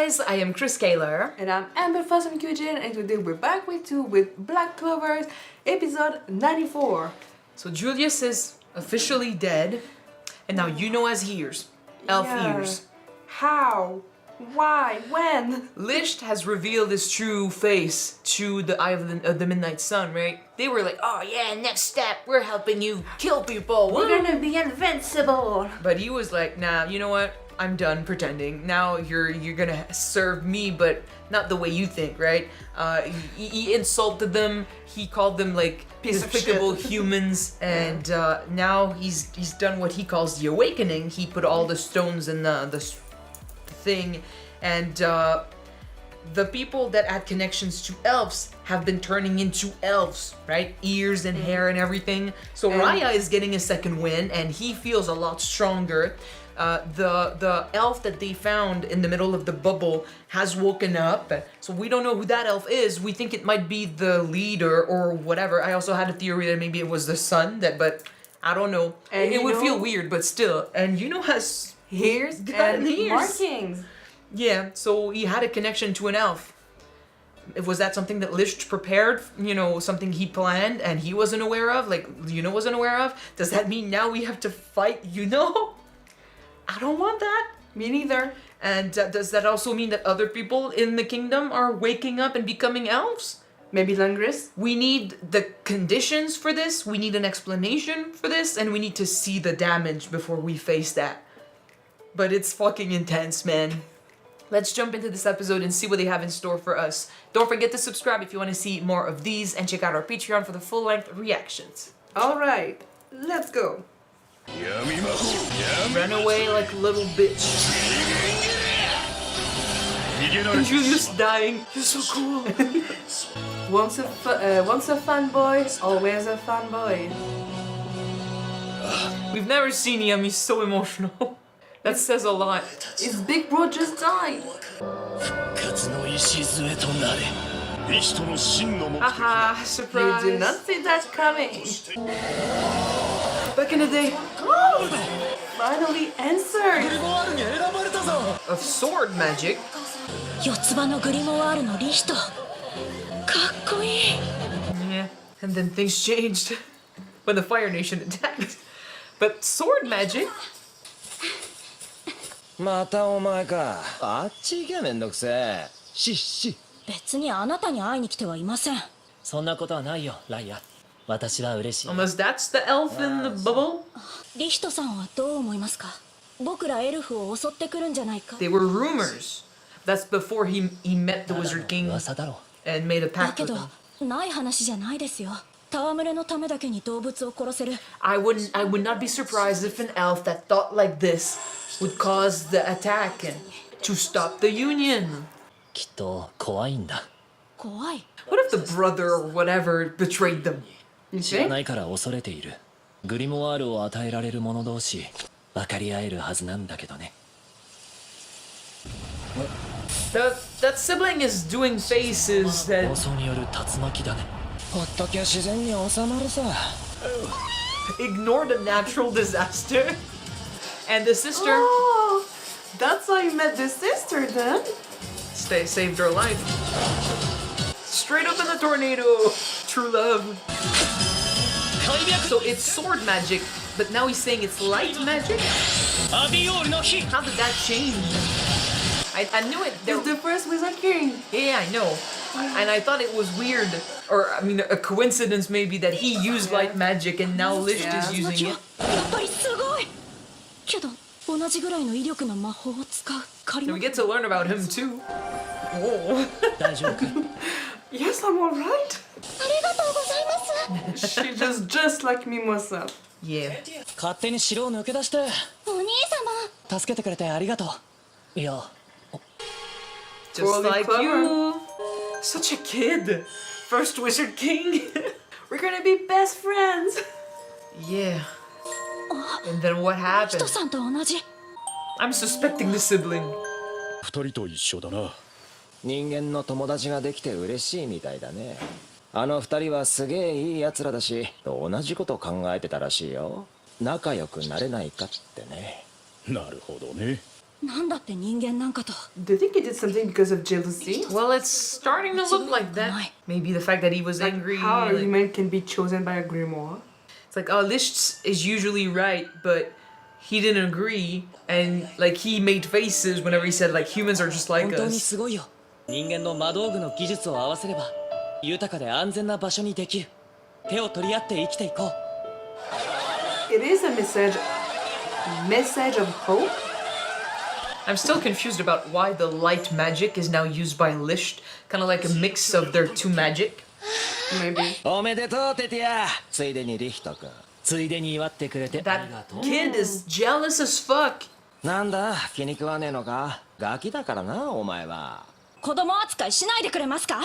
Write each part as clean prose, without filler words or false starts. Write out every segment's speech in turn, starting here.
guys, I am Chris Kaler. And I'm Amber from Kyuujin, and today we're back with Black Clover's episode 94. So Julius is officially dead, and now you know as ears. Elf ears. How? Why? When? Licht has revealed his true face to the Eye of the Midnight Sun, right? They were like, oh yeah, next step, we're helping you kill people. We're gonna be invincible. But he was like, nah, you know what? I'm done pretending. Now you're gonna serve me, but not the way you think, right? He insulted them. He called them like despicable humans, and now he's done what he calls the awakening. He put all the stones in the thing, and the people that had connections to elves have been turning into elves, right? Ears and hair and everything. So Raya is getting a second win, and he feels a lot stronger. The elf that they found in the middle of the bubble has woken up, so we don't know who that elf is. We think it might be the leader or whatever. I also had a theory that maybe it was the sun, but I don't know. And it would feel weird, but still. And has hairs and markings. Yeah, so he had a connection to an elf. Was that something that Licht prepared? Something he planned and he wasn't aware of? Like, wasn't aware of? Does that mean now we have to fight I don't want that. Me neither. And does that also mean that other people in the kingdom are waking up and becoming elves? Maybe Langris? We need the conditions for this, we need an explanation for this, and we need to see the damage before we face that. But it's fucking intense, man. Let's jump into this episode and see what they have in store for us. Don't forget to subscribe if you want to see more of these, and check out our Patreon for the full-length reactions. Alright, let's go. Run away like a little bitch. And Julius dying. He's so cool. Once a fanboy, always a fanboy. We've never seen him. He's so emotional. That says a lot. His big bro just died. Haha, surprise. You did not see that coming. Back in the day. Finally answered. Of sword magic. Yeah, and then things changed when the Fire Nation attacked. But sword magic? またお前か。あっち行けめんどくせえ。別にあなたに会いに来てはいません。そんなことはないよ、ライア。私は嬉しい。Unless that's the elf in the bubble? リヒトさんはどう思いますか？僕らエルフを襲ってくるんじゃないか？ They were rumors. That's before he met the Wizard King 噂だろ。 and made a だ pact け with ど him. ない話じゃないですよ。戯れのためだけに動物を殺せる。I would not be surprised if an elf that thought like this would cause the attack and to stop the Union. きっと怖いんだ。怖い。What if the brother or whatever betrayed them? You 知ら think? ないから恐れている。グリモワールを与えられる者同士、分かり合えるはずなんだけどね。That sibling is doing faces 暴 that 走による竜巻だね。ほっときゃ自然に収まるさ。ignore the natural disaster. And the sister Oh, that's how you met the sister then? saved her life. Straight up in the tornado. True love. So it's sword magic, but now he's saying it's light magic? How did that change? I knew it. It's the first Wizard King. Yeah, I know. And I thought it was weird, or I mean a coincidence maybe, that he used light magic and now Licht is using や it. っぱりすごい。けど同じぐらいの威力の魔法を使う仮 So の we get to learn about him too. Whoa. 大丈夫か？ Yes, I'm alright. ありがとうございます。 She just like me myself. Yeah. 勝手に城を抜け出してお兄様。助けてくれてありがとう。いや、 Just Totally like clever. you. Such a kid. First Wizard King. We're gonna be best friends. Yeah. And then what ヒ happened? トさんと同じ。 I'm suspecting the sibling. 二人と一緒だな。人間の友達ができて嬉しいみたいだね。あの二人はすげえいい奴らだし、同じこと考えてたらしいよ。仲良くなれないかってね。なるほどね。なんだって人間なんかと。 Do you think he did something because of jealousy? Well, it's starting to look like that. Maybe the fact that he was angry. How a like- human can be chosen by a grimoire? It's like, oh, Licht is usually right, but he didn't agree, and like he made faces whenever he said like humans are just like 本当に us. すごいよ。人間の魔道具の技術を合わせれば豊かで安全な場所にできる。手を取り合って生きていこう。 It is a message of hope. I'm still confused about why the light magic is now used by Licht, kind of like a mix of their two magic. Maybe. おめでとうテティア。ついでにリヒト君。ついでに祝ってくれてありが That とう。 kid is jealous as fuck. なんだ気に食わねえのか。ガキだからなお前は。子供扱いしないでくれますか。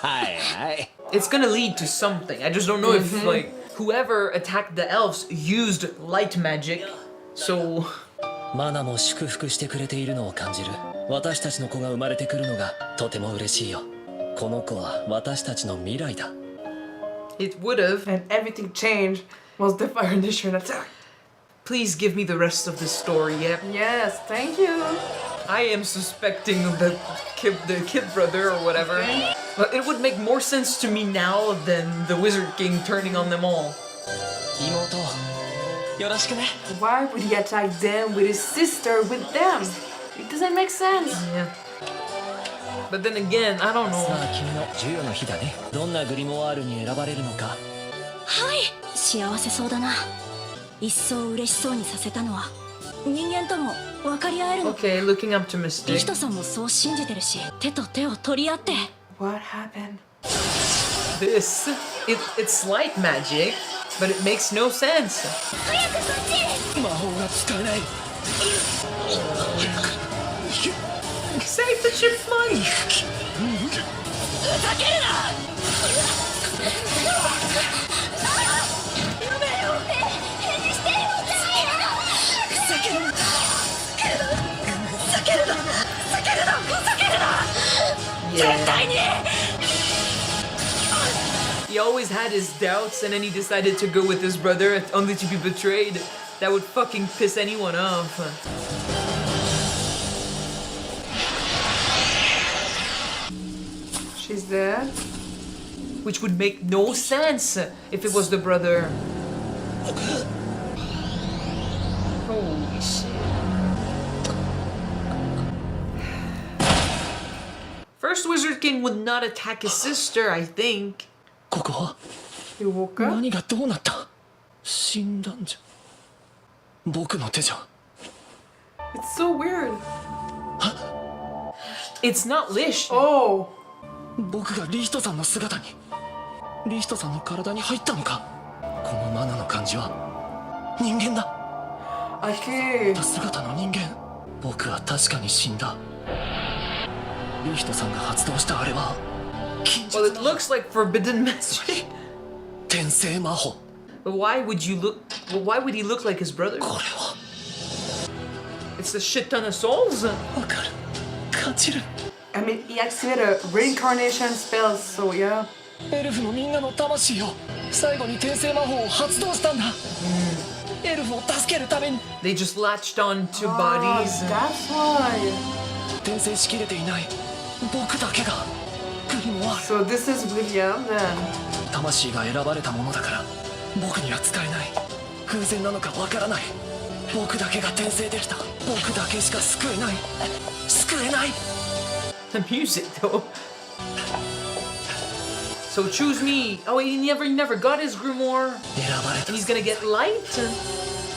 はいはい。 It's gonna lead to something. I just don't know if like whoever attacked the elves used light magic. So マナも祝福してくれているのを感じる。私たちの子が生まれてくるのがとても嬉しいよ。この子は私たちの未来だ。 it would have. And everything changed once the Fire Nation attacked. Please give me the rest of the story. Yeah, Yes, thank you. I am suspecting the kid brother or whatever. But it would make more sense to me now than the Wizard King turning on them all. 妹よろしくね。 Why would he attack them with his sister with them? It doesn't make sense. Yeah. But then again, I don't さ know. あ君の授与の日だね。どんなグリモワールに選ばれるのか。はい、幸せそうだな。一層嬉しそうにさせたのは人間とも分かり合えるの。 Okay, looking リ optimistic. ヒトさんもそう信じてるし、手と手を取り合って。 What happened? This, it's light magic, but it makes no sense. 魔法が使えない。 Save the chipmunk! ふざけるな。やめよ。返事してよ。ふざけるな。ふざけるな。ふざけるな。ふざけるな。 Yeah. 絶対に。 He always had his doubts, and then he decided to go with his brother only to be betrayed. That would fucking piss anyone off. She's dead. Which would make no sense if it was the brother. Holy shit. First Wizard King would not attack his sister, I think. ここは You woke up? 何がどうなった。死んだんじゃ。僕の手じゃ。 It's so weird. It's not Lish. Oh. 僕がリヒトさんの姿に。リヒトさんの体に入ったのか。このマナの感じは人間だ。 Okay. 姿の人間。僕は確かに死んだ。リヒトさんが発動したあれは禁 Well, 術 it looks like forbidden magic. 転生魔法。 But why would you look? Well, why would he look like his brother? これは It's a shit ton of souls. わかる。感じる。 I mean, he activated a reincarnation spell, so yeah. エルフのみんなの魂を最後に転生魔法を発動したんだ。エルフを助けるために They just latched on to Ah, bodies. that's why. 転生しきれていない僕だけがグリモワール。 So this is William then. 魂が選ばれたものだから僕には使えない。偶然なのかわからない。僕だけが転生できた。僕だけしか救えない。救えない。 The music, though. So choose me. Oh, he never got his grimoire. 選ばれた And he's gonna get light.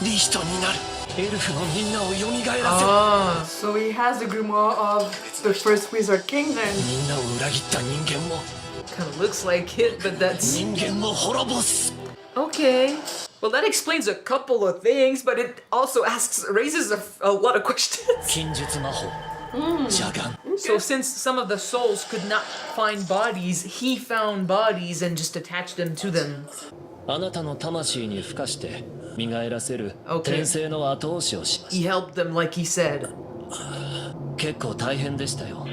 リヒトになる。エルフのみんなを蘇らせる。 Ah, So he has the grimoire of the first Wizard King then. みんなを裏切った人間も kind of looks like it, but that's 人間も滅ぼす。 okay. Well, that explains a couple of things, but it also raises a lot of questions. 禁術魔法。邪眼。 So since some of the souls could not find bodies, he found bodies and just attached them to them. あなたの魂に付加して蘇らせる Okay. 転生の後押しをします。 He helped them, like he said. 結構大変でしたよ。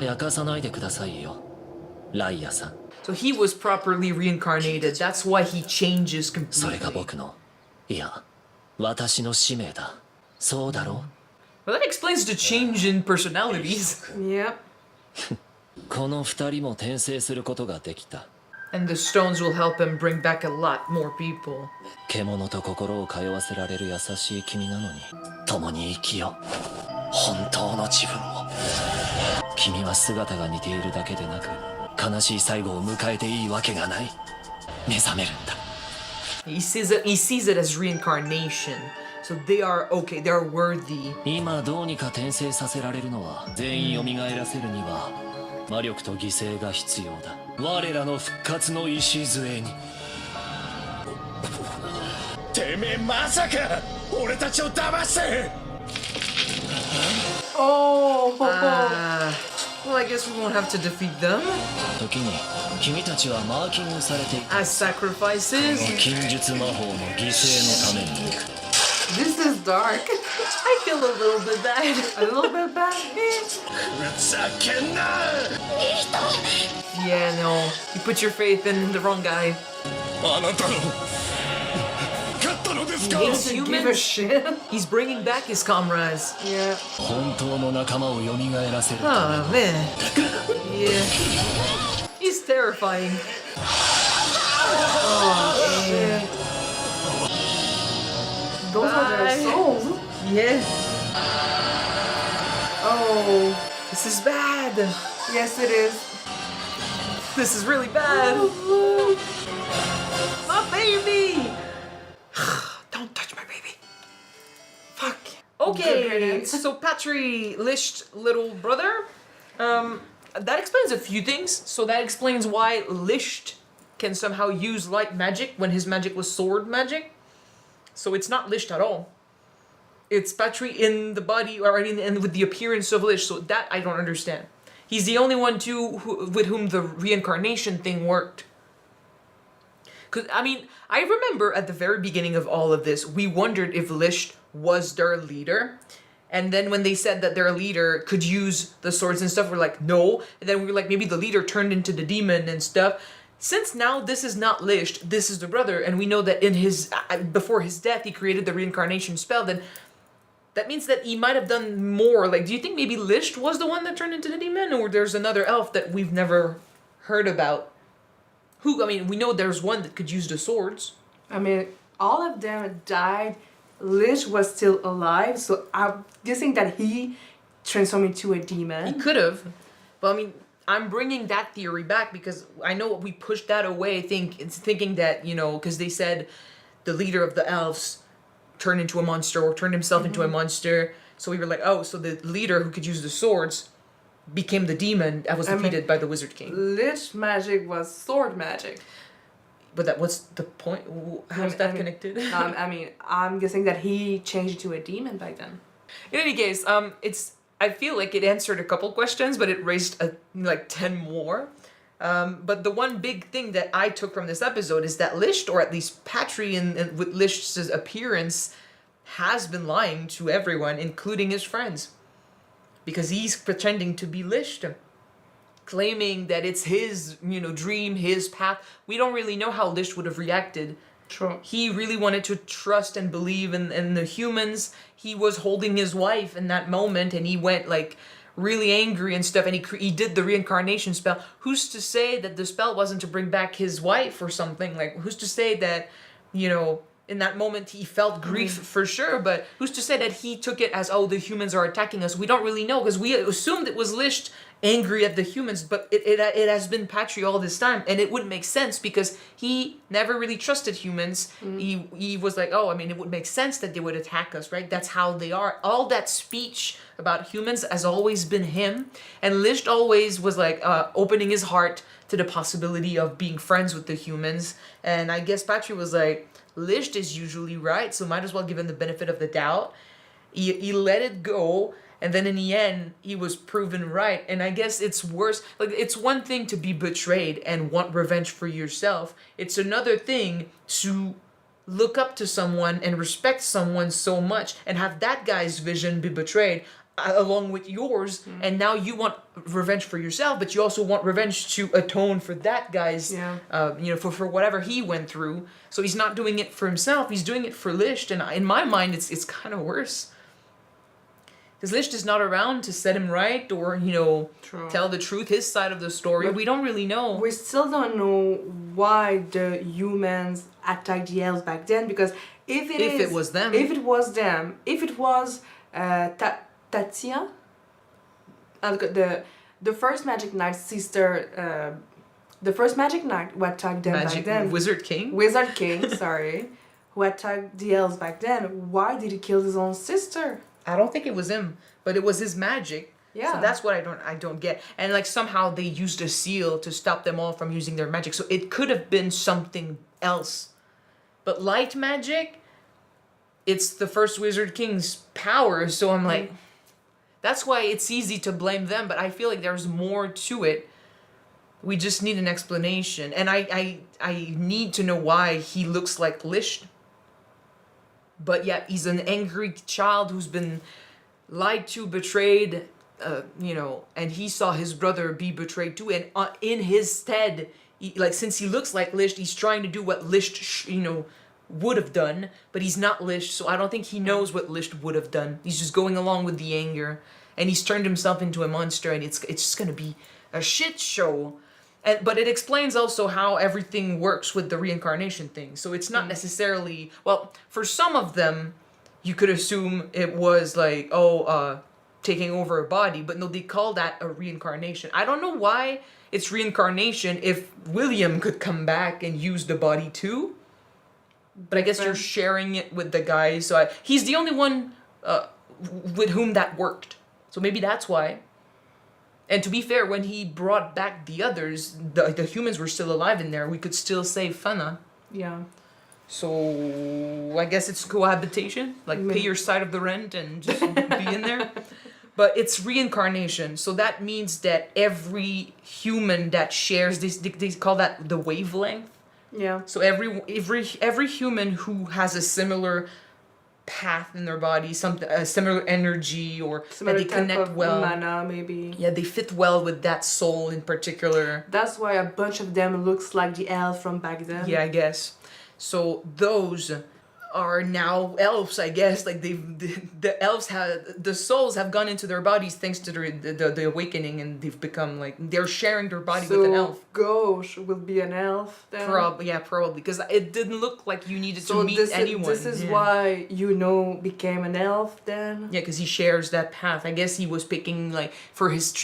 焼かさないでくださいよ、ライアさん。 So he was properly reincarnated. That's why he changes それが completely. 僕の、いや、私の使命だ。そうだろう Well, that explains the change in personalities. Yep. この二人も転生することができた。 And the stones will help him bring back a lot more people. 獣と心を通わせられる優しい君なのに、共に生きよう。本当の自分を。君は姿が似ているだけでなく、悲しい最後を迎えていいわけがない。目覚めるんだ。He sees it as reincarnation. So they are okay, they are worthy. 今どうにか転生させられるのは、全員蘇らせるには魔力と犠牲が必要だ。我らの復活の礎に。てめえまさか俺たちを騙して。 Oh. Well, I guess we won't have to defeat them 時に君たちはマーキングされていた。 as sacrifices. 禁術魔法の犠牲のために。 This is dark. I feel a little bit bad. A little bit bad. ふざけんな。 Yeah, no. You put your faith in the wrong guy. あなたの勝ったのですか。 He hates Doesn't give a humans. shit. He's bringing back his comrades. Yeah. 本当の仲間を蘇らせるた Oh, め man. Yeah. He's terrifying. Yeah. Those are their Bye. souls. Yeah. Oh. This is bad. Yes, it is. This is really bad. My baby. Don't touch my baby. Fuck. Good Okay, riddance. so Patri, Lisht, little brother. That explains a few things. So that explains why Lisht can somehow use light magic when his magic was sword magic. So it's not Lisht at all. It's Patri in the body, or I mean, and with the appearance of Lisht. So that I don't understand. He's the only one too with whom the reincarnation thing worked. Cause I mean, I remember at the very beginning of all of this, we wondered if Lisht was their leader. And then when they said that their leader could use the swords and stuff, we're like, no. And then we were like, maybe the leader turned into the demon and stuff. Since now this is not Lisht, this is the brother, and we know that in his before his death he created the reincarnation spell, then that means that he might have done more. Like, do you think maybe Lisht was the one that turned into the demon, or there's another elf that we've never heard about? Who, I mean, we know there's one that could use the swords. I mean, all of them died. Lish was still alive, so I'm guessing that he transformed into a He demon. could have. But I mean, I'm bringing that theory back because I know we pushed that away thinking that, you know, because they said the leader of the elves turned into a monster or turned himself into a monster. So we were like, oh, so the leader who could use the swords became the demon that was defeated by the Wizard King. Lich magic was sword magic. But that what's the point? How's that connected? I mean, I'm guessing that he changed into a demon back then. In any case, I feel like it answered a couple questions, but it raised like 10 more. But the one big thing that I took from this episode is that Lisht, or at least Patri, and with Lisht's appearance, has been lying to everyone, including his friends. Because he's pretending to be Lisht, claiming that it's his, you know, dream, his path. We don't really know how Lisht would have reacted. True. He really wanted to trust and believe in the humans. He was holding his wife in that moment, and he went like really angry and stuff, and he did the reincarnation spell. Who's to say that the spell wasn't to bring back his wife or something? Like, who's to say that, you know, in that moment he felt grief for sure, but who's to say that he took it as, oh, the humans are attacking us? We don't really know, because we assumed it was Lisht angry at the humans, but it has been Patri all this time, and it wouldn't make sense because he never really trusted humans. He was like, oh, I mean, it would make sense that they would attack us, right? That's how they are. All that speech about humans has always been him, and Lisht always was like opening his heart to the possibility of being friends with the humans. And I guess Patri was like, Lisht is usually right, so might as well give him the benefit of the doubt. He let it go, and then in the end, he was proven right. And I guess it's worse. Like, it's one thing to be betrayed and want revenge for yourself. It's another thing to look up to someone and respect someone so much and have that guy's vision be betrayed along with yours. And now you want revenge for yourself, but you also want revenge to atone for that guy's, you know, for whatever he went through. So he's not doing it for himself. He's doing it for Lisht. And in my mind, it's kind of worse. Because Licht is not around to set him right or, you know, True. tell the truth, his side of the story. But we don't really know. We still don't know why the humans attacked the elves back then, because if it was them, if it was Tatia, the first Magic Knight sister, the first Magic Knight who attacked them back then, Wizard King, sorry, who attacked the elves back then, why did he kill his own sister? I don't think it was him, but it was his magic. Yeah. So that's what I don't get. And like somehow they used a seal to stop them all from using their magic. So it could have been something else. But light magic, it's the first Wizard King's power. So I'm like, that's why it's easy to blame them. But I feel like there's more to it. We just need an explanation. And I need to know why he looks like Licht. But yeah, he's an angry child who's been lied to, betrayed, you know, and he saw his brother be betrayed too. And in his stead, like, since he looks like Licht, he's trying to do what Licht, you know, would have done. But he's not Licht, so I don't think he knows what Licht would have done. He's just going along with the anger. And he's turned himself into a monster, and it's just going to be a shit show. But it explains also how everything works with the reincarnation thing. So it's not necessarily... Well, for some of them, you could assume it was like, taking over a body. But no, they call that a reincarnation. I don't know why it's reincarnation if William could come back and use the body too. But I guess you're sharing it with the guy. So he's the only one with whom that worked. So maybe that's why. And to be fair, when he brought back the others, the humans were still alive in there. We could still save Fana. Yeah. So I guess it's cohabitation. Like, pay your side of the rent and just be in there. But it's reincarnation. So that means that every human that shares this, they call that the wavelength. Yeah. So every human who has a similar path in their body, a similar energy, or similar that they connect of well. Mana, maybe. Yeah, they fit well with that soul in particular. That's why a bunch of them looks like the elf from back then. Yeah, I guess. So those are now elves, I guess. Like the elves the souls have gone into their bodies thanks to the awakening, and they've become like they're sharing their body with an elf. Gauche will be an elf then. Probably, because it didn't look like you needed to meet anyone. This is why became an elf then. Yeah, because he shares that path. I guess he was picking like for his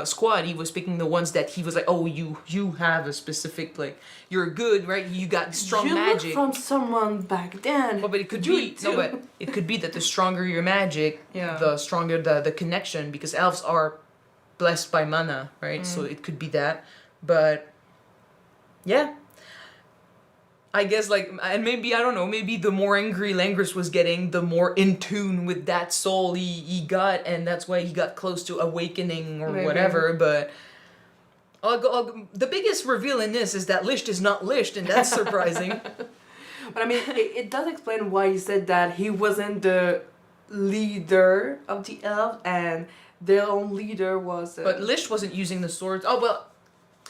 squad. He was picking the ones that he was like, oh, you have a specific like you're good, right? You got strong magic. You look from someone back then. Well, but it could be but it could be that the stronger your magic, the stronger the connection, because elves are blessed by mana, right? So it could be that. But yeah, I guess like, and maybe I don't know, maybe the more angry Langris was getting, the more in tune with that soul he got, and that's why he got close to awakening or whatever. But the biggest reveal in this is that Licht is not Licht, and that's surprising. But I mean, it does explain why he said that he wasn't the leader of the elves, and their own leader was... But Licht wasn't using the swords. Oh, well,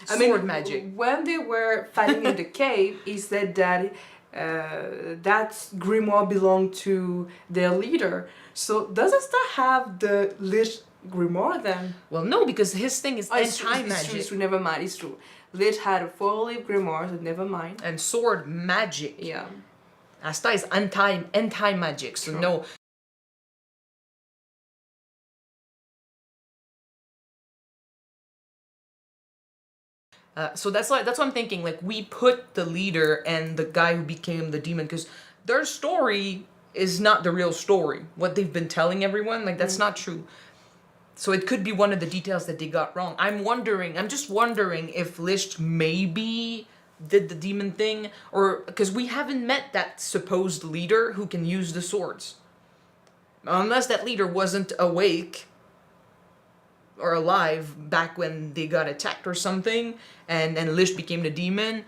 sword magic. When they were fighting in the cave, he said that that grimoire belonged to their leader. So does it still have the Licht grimoire then? Well, no, because his thing is anti-magic. It's true, never mind, it's true. Licht had a 4-leaf grimoire, so never mind. And sword magic. Yeah. Asta is anti-magic, so no. So that's what I'm thinking. Like, we put the leader and the guy who became the demon, because their story is not the real story. What they've been telling everyone, like, that's not true. So it could be one of the details that they got wrong. I'm just wondering if Licht maybe did the demon thing, or because we haven't met that supposed leader who can use the swords. Unless that leader wasn't awake or alive back when they got attacked or something, and Licht became the demon.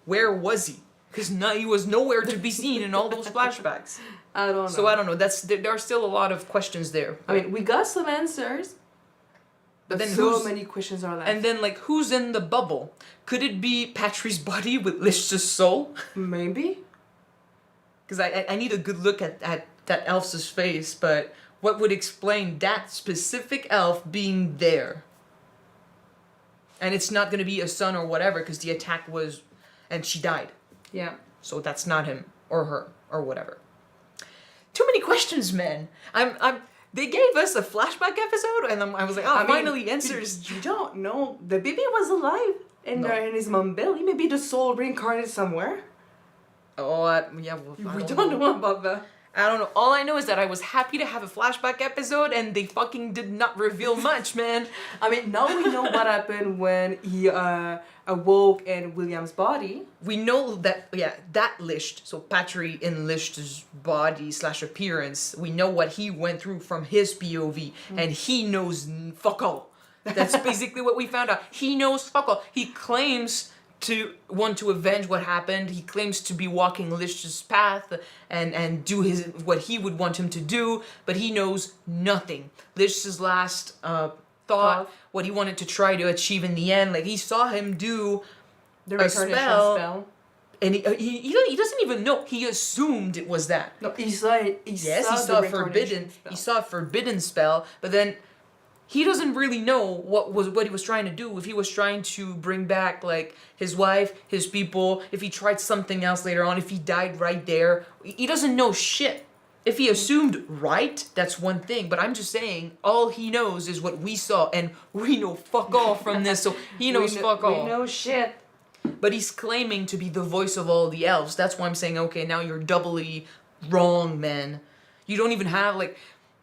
Where was he? Because he was nowhere to be seen in all those flashbacks. I don't know. So I don't know. There are still a lot of questions there. I mean, we got some answers, but then so many questions are left. And then, like, who's in the bubble? Could it be Patri's body with Licht's soul? Maybe. Because I need a good look at that elf's face, but what would explain that specific elf being there. And it's not gonna be a son or whatever, because the attack was, and she died. Yeah. So that's not him or her or whatever. Too many questions, man. They gave us a flashback episode, and I was like, oh, finally answers. You don't know. The baby was alive in his mom's belly. Maybe the soul reincarnated somewhere. Oh, yeah. Well, We don't know about that. I don't know. All I know is that I was happy to have a flashback episode, and they fucking did not reveal much, man. I mean, now we know what happened when he awoke in William's body. We know that, yeah, that Licht, so Patri in Licht's body / appearance, we know what he went through from his POV, and he knows fuck all. That's basically what we found out. He knows fuck all. He claims to want to avenge what happened. He claims to be walking Licht's path and do what he would want him to do, but he knows nothing. Licht's last thought, what he wanted to try to achieve in the end, like he saw him do The a reincarnation spell, and he doesn't even know. He assumed it was that. No, he saw it. He saw a forbidden. He saw a forbidden spell, but then he doesn't really know what he was trying to do. If he was trying to bring back like his wife, his people, if he tried something else later on, if he died right there, he doesn't know shit. If he assumed right, that's one thing. But I'm just saying, all he knows is what we saw, and we know fuck all from this. So he knows fuck all. We know shit. But he's claiming to be the voice of all the elves. That's why I'm saying, okay, now you're doubly wrong, man. You don't even have like.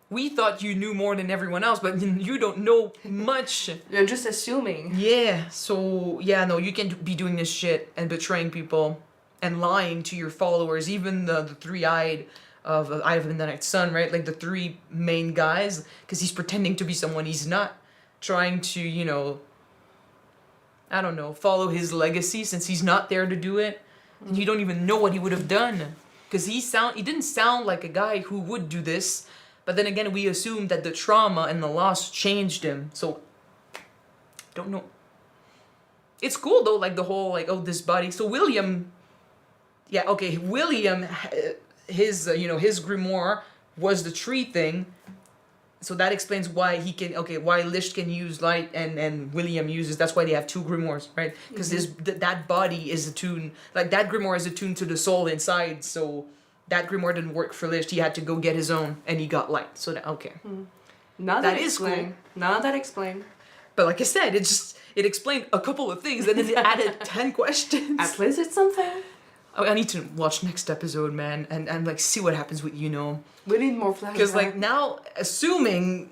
We thought you knew more than everyone else, but you don't know much. You're just assuming. Yeah, so, yeah, no, you can't be doing this shit and betraying people and lying to your followers, even the three-eyed of Ivan the Night's Son, right? Like the three main guys, because he's pretending to be someone he's not. Trying to, you know, I don't know, follow his legacy since he's not there to do it. And you don't even know what he would have done. Because he didn't sound like a guy who would do this. But then again, we assume that the trauma and the loss changed him. So, don't know. It's cool though, like the whole, like, oh, this body. So William, yeah, okay, William, his grimoire was the tree thing. So that explains why why Licht can use light and William uses, that's why they have two grimoires, right? Because that body is attuned, like that grimoire is attuned to the soul inside, so that grimoire didn't work for Licht. He had to go get his own, and he got light. So okay. Now that is cool. Now that explained. But like I said, it explained a couple of things, and then it added 10 questions. At least it's something. I need to watch next episode, man, and like see what happens with We need more flashbacks. Because like now, assuming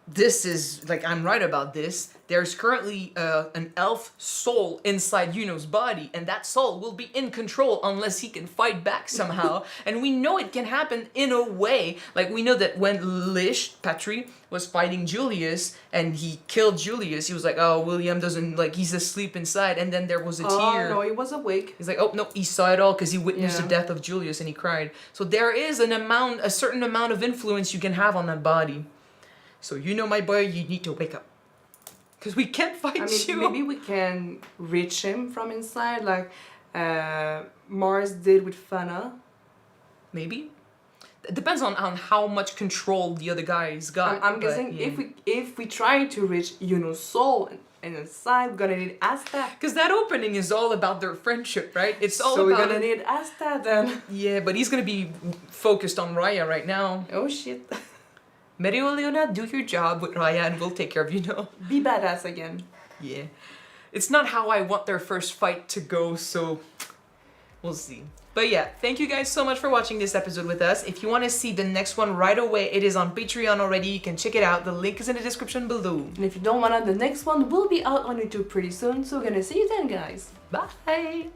this is like I'm right about this, there's currently an elf soul inside Yuno's body, and that soul will be in control unless he can fight back somehow. And we know it can happen in a way. Like we know that when Licht, Patri, was fighting Julius and he killed Julius, he was like, oh, William doesn't, like, he's asleep inside, and then there was a tear. Oh, no, he was awake. He's like, oh, no, he saw it all because he witnessed the death of Julius and he cried. So there is a certain amount of influence you can have on that body. So you know, my boy, you need to wake up. Because we can't fight you. Maybe we can reach him from inside, like Mars did with Fana. Maybe. It depends on how much control the other guys got. I'm guessing if we try to reach Yuno's soul and inside, we're gonna need Asta. Because that opening is all about their friendship, right? It's all so about... we're gonna need Asta then. Yeah, but he's gonna be focused on Raya right now. Oh shit. Merio Leona, do your job with Raya and we'll take care of you, know. Be badass again. Yeah. It's not how I want their first fight to go, so we'll see. But yeah, thank you guys so much for watching this episode with us. If you want to see the next one right away, it is on Patreon already. You can check it out. The link is in the description below. And if you don't want to, the next one will be out on YouTube pretty soon. So we're gonna see you then, guys. Bye!